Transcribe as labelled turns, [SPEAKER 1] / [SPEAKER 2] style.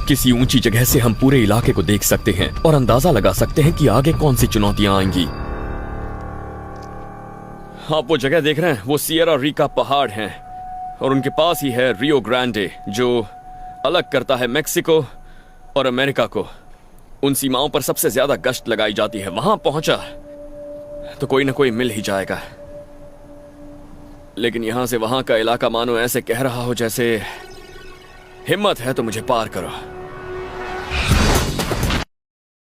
[SPEAKER 1] किसी ऊंची जगह से हम पूरे इलाके को देख सकते हैं और अंदाजा लगा सकते हैं कि आगे कौन सी चुनौतियां आएंगी। आप वो जगह देख रहे हैं, वो सियरा रिका पहाड़ हैं और उनके पास ही है रियो ग्रांडे, जो अलग करता है मेक्सिको और अमेरिका को। उन सीमाओं पर सबसे ज्यादा गश्त लगाई जाती है। वहां पहुंचा तो कोई ना कोई मिल ही जाएगा, लेकिन यहां से वहां का इलाका मानो ऐसे कह रहा हो जैसे हिम्मत है तो मुझे पार करो।